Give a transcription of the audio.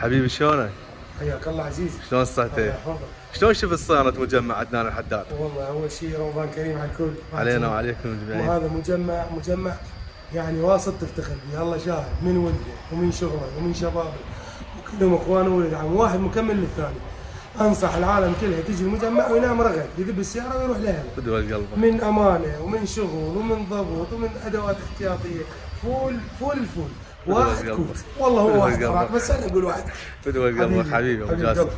حبيبي شلونك؟ حياك الله عزيزي. شلون صحتك؟ الله يحفظك. شلون شفت صيانة مجمع عدنان الحداد؟ والله اول شيء رمضان كريم على الكل. علينا وعليكم جميعا. وهذا مجمع يعني واسط تفتخر به، الله شاهد من ولده ومن شغله ومن شبابه وكلهم اخوان وولد عم، واحد مكمل للثاني. انصح العالم كلها تجي المجمع وينام رغد، يذب السياره ويروح لها. بدو القلب. من امانه ومن شغل ومن ضبط ومن ادوات احتياطيه، فول الفول. واحد كوت والله هو واحد بس انا اقول واحد. بدو القلب حبيبي ابو جاسم.